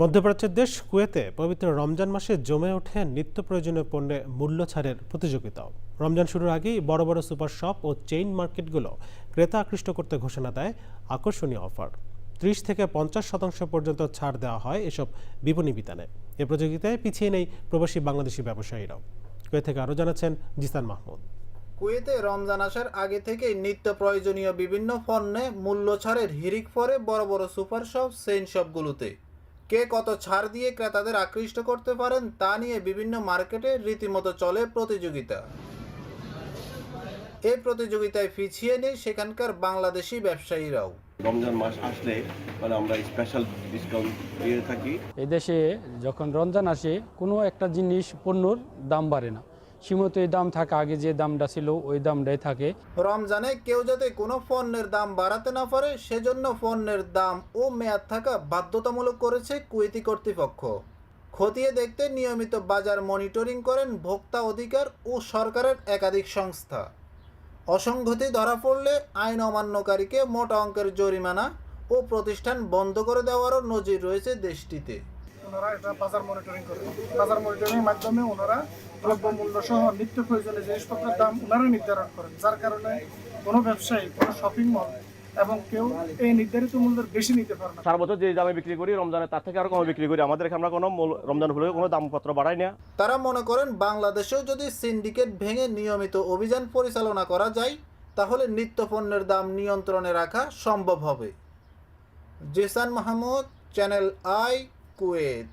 মধ্যপ্রাচ্যের দেশ কুয়েতে পবিত্র রমজান মাসে জমে ওঠে নিত্য প্রয়োজনীয় পণ্যে মূল্য ছাড়ের প্রতিযোগিতাও। রমজান শুরুর আগেই বড় বড় সুপার শপ ও চেইন মার্কেটগুলো ক্রেতা আকৃষ্ট করতে ঘোষণা দেয় আকর্ষণীয় অফার। 30 থেকে 50% পর্যন্ত ছাড় দেওয়া হয় এসব বিপণী বিতানে। এ প্রতিযোগিতায় পিছিয়ে নেই প্রবাসী বাংলাদেশি ব্যবসায়ীরাও। কুয়েত থেকে আরও জানাচ্ছেন জিসান মাহমুদ। কুয়েতে রমজান আসার আগে থেকেই নিত্য প্রয়োজনীয় বিভিন্ন পণ্যে মূল্য ছাড়ের হিড়িক পড়ে বড় বড় সুপার শপ, চেইন শপগুলোতে। কে কত ছাড় দিয়ে ক্রেতাদের আকৃষ্ট করতে পারেন তা নিয়ে বিভিন্ন মার্কেটে রীতিমতো চলে প্রতিযোগিতা। এই প্রতিযোগিতায় পিছিয়ে নেই সেখানকার বাংলাদেশি ব্যবসায়ীরাও। রমজান মাস আসলে আমরা স্পেশাল ডিসকাউন্ট দিয়ে থাকি। এদেশে যখন রমজান আসে কোনো একটা জিনিস পণ্যর দাম বাড়ে না, সীমিত এই দাম থাকে, আগে যে দামটা ছিল ওই দামটাই থাকে। রমজানে কেউ যাতে কোনো পণ্যের দাম বাড়াতে না পারে সেজন্য পণ্যের দাম ও মেয়াদ থাকা বাধ্যতামূলক করেছে কুয়েতি কর্তৃপক্ষ। খতিয়ে দেখতে নিয়মিত বাজার মনিটরিং করেন ভোক্তা অধিকার ও সরকারের একাধিক সংস্থা। অসংগতি ধরা পড়লে আইন অমান্যকারীকে মোটা অঙ্কের জরিমানা ও প্রতিষ্ঠান বন্ধ করে দেওয়ারও নজির রয়েছে দেশটিতে। ওনারা এটা বাজার মনিটরিং করে, বাজার মনিটরিংয়ের মাধ্যমে ওনারা দ্রব্যমূল্য সহ নিত্য প্রয়োজনীয় জিনিসপত্রের দাম ওনারা নির্ধারণ করেন, যার কারণে কোনো ব্যবসায়ী, কোনো শপিং মল এবং কেউ এই নির্ধারিত মূল্যের বেশি নিতে পারে না। সারা বছর যে দামে বিক্রি করি রমজানে তার থেকে আরো কমে বিক্রি করি। আমাদের এখানে আমরা কোনো রমজান হলে কোনো দামপত্র বাড়াই না। তারা মনে করেন বাংলাদেশেও যদি সিন্ডিকেট ভেঙে নিয়মিত অভিযান পরিচালনা করা যায় তাহলে নিত্য পণ্যের দাম নিয়ন্ত্রণে রাখা সম্ভব হবে। Zisan Mahmud, Channel I, Kuwait.